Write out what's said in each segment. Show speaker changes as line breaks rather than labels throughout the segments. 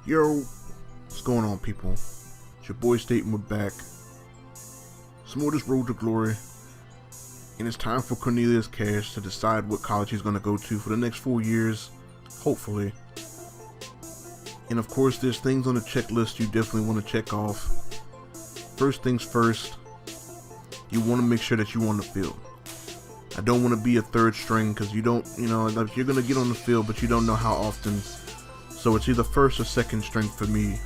Yo, what's going on, people? It's your boy Staten, we're back. Some more of this road to glory. And it's time for Cornelius Cash to decide what college he's going to go to for the next 4 years, hopefully. And of course, there's things on the checklist you definitely want to check off. First things first, you want to make sure that you're on the field. I don't want to be a third string because you don't, you're going to get on the field, but you don't know how often. So it's either first or second string for me.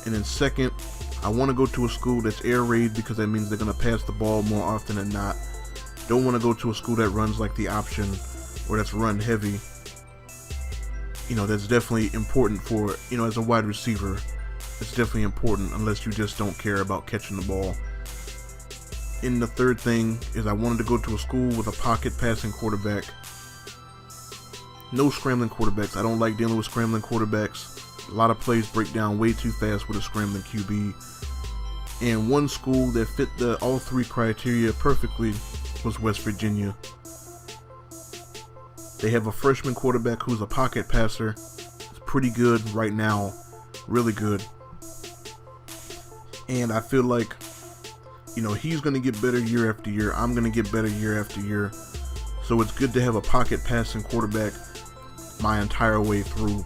And then second, I want to go to a school that's air raid because that means they're going to pass the ball more often than not. Don't want to go to a school that runs like the option or that's run heavy. That's definitely important for, as a wide receiver. It's definitely important unless you just don't care about catching the ball. And the third thing is I wanted to go to a school with a pocket passing quarterback. No scrambling quarterbacks. I don't like dealing with scrambling quarterbacks. A lot of plays break down way too fast with a scrambling QB. And one school that fit all three criteria perfectly was West Virginia. They have a freshman quarterback who's a pocket passer. It's pretty good right now. Really good. And I feel like, he's going to get better year after year. I'm going to get better year after year. So it's good to have a pocket passing quarterback my entire way through.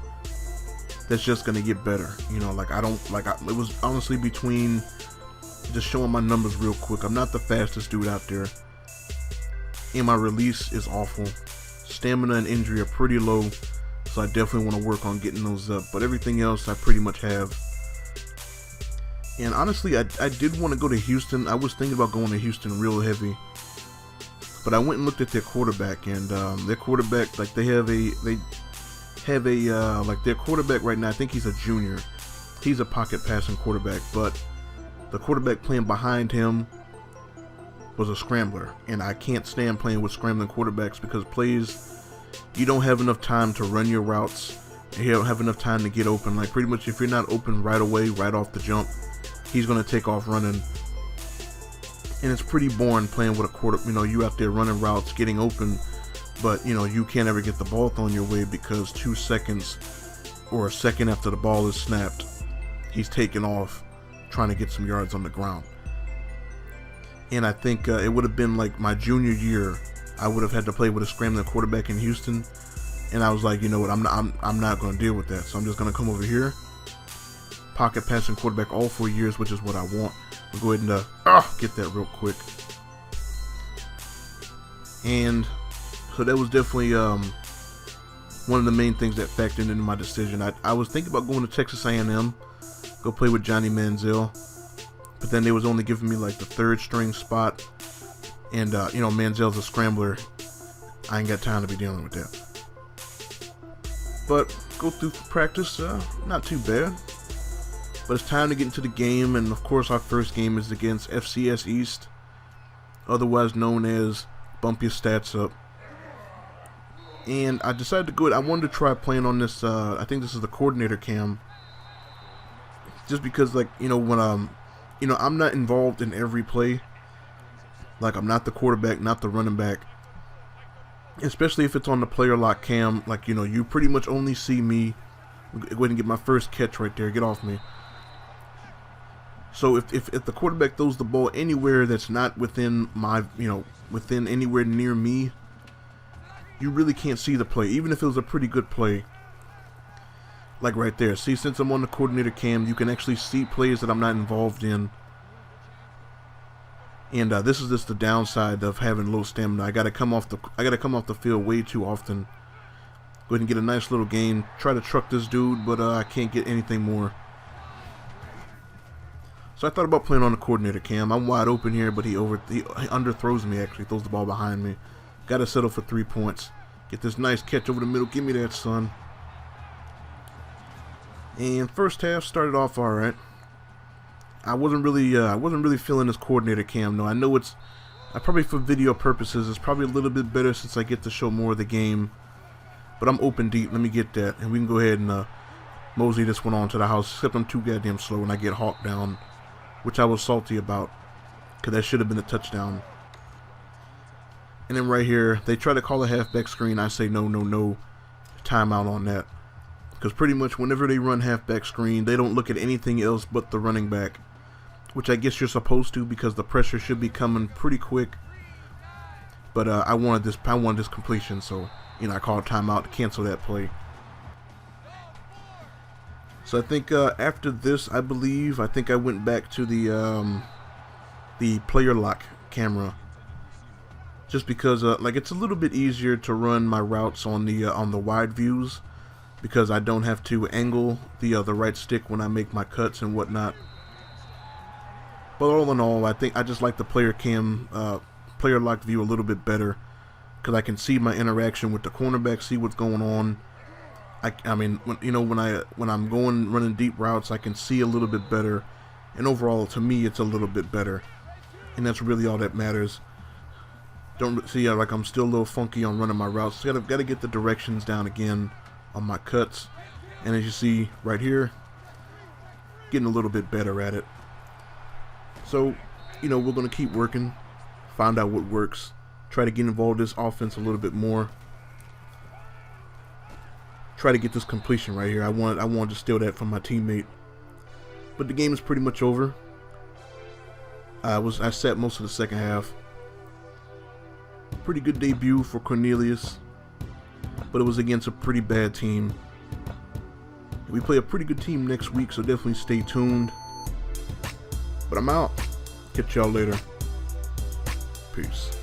That's just going to get better. It was honestly between just showing my numbers real quick. I'm not the fastest dude out there. And my release is awful. Stamina and injury are pretty low. So I definitely want to work on getting those up. But everything else I pretty much have. And honestly, I did want to go to Houston. I was thinking about going to Houston real heavy. But I went and looked at their quarterback. And their quarterback, their quarterback right now, I think he's a junior. He's a pocket passing quarterback. But the quarterback playing behind him was a scrambler. And I can't stand playing with scrambling quarterbacks because you don't have enough time to run your routes. You don't have enough time to get open. Like pretty much if you're not open right away, right off the jump, he's going to take off running. And it's pretty boring playing with a quarter, you out there running routes, getting open, but you can't ever get the ball thrown your way because 2 seconds or a second after the ball is snapped, he's taking off trying to get some yards on the ground. And I think it would have been like my junior year, I would have had to play with a scrambling quarterback in Houston, and I was like, you know what, I'm not going to deal with that, so I'm just going to come over here, pocket passing quarterback all 4 years, which is what I want. We'll go ahead and get that real quick. And so that was definitely one of the main things that factored into my decision. I was thinking about going to Texas A&M, go play with Johnny Manziel, but then they was only giving me like the third string spot, and Manziel's a scrambler. I ain't got time to be dealing with that. But go through practice, not too bad. But it's time to get into the game, and of course our first game is against FCS East, otherwise known as Bump Your Stats Up. And I decided to go. I wanted to try playing on this. I think this is the coordinator cam, just because, when I'm not involved in every play. Like I'm not the quarterback, not the running back. Especially if it's on the player lock cam, you pretty much only see me. Go ahead and get my first catch right there. Get off me. So if the quarterback throws the ball anywhere that's not within within anywhere near me, you really can't see the play, even if it was a pretty good play. Like right there. See, since I'm on the coordinator cam, you can actually see plays that I'm not involved in. And this is just the downside of having low stamina. I gotta come off the field way too often. Go ahead and get a nice little gain. Try to truck this dude, but I can't get anything more. So I thought about playing on the coordinator cam. I'm wide open here, but he underthrows me, actually. Throws the ball behind me. Got to settle for 3 points. Get this nice catch over the middle. Give me that, son. And first half started off all right. I wasn't really feeling this coordinator cam. No, I know I probably for video purposes, it's probably a little bit better since I get to show more of the game. But I'm open deep. Let me get that, and we can go ahead and mosey this one on to the house. Except I'm too goddamn slow, and I get hawked down, which I was salty about, because that should have been a touchdown. And then right here, they try to call a halfback screen. I say no, no, no. Timeout on that. Because pretty much whenever they run halfback screen, they don't look at anything else but the running back. Which I guess you're supposed to, because the pressure should be coming pretty quick. But I wanted this completion, so I called timeout to cancel that play. So I think after this, I think I went back to the player lock camera, just because like it's a little bit easier to run my routes on the wide views, because I don't have to angle the right stick when I make my cuts and whatnot. But all in all, I think I just like the player lock view a little bit better, because I can see my interaction with the cornerback, see what's going on. I mean, when I'm running deep routes, I can see a little bit better, and overall, to me, it's a little bit better, and that's really all that matters. Don't see like I'm still a little funky on running my routes. So got to get the directions down again on my cuts, and as you see right here, getting a little bit better at it. So, we're gonna keep working, find out what works, try to get involved in this offense a little bit more. Try to get this completion right here. I wanted to steal that from my teammate, but the game is pretty much over. I sat most of the second half. Pretty good debut for Cornelius, but it was against a pretty bad team. We play a pretty good team next week, so definitely stay tuned. But I'm out. Catch y'all later. Peace.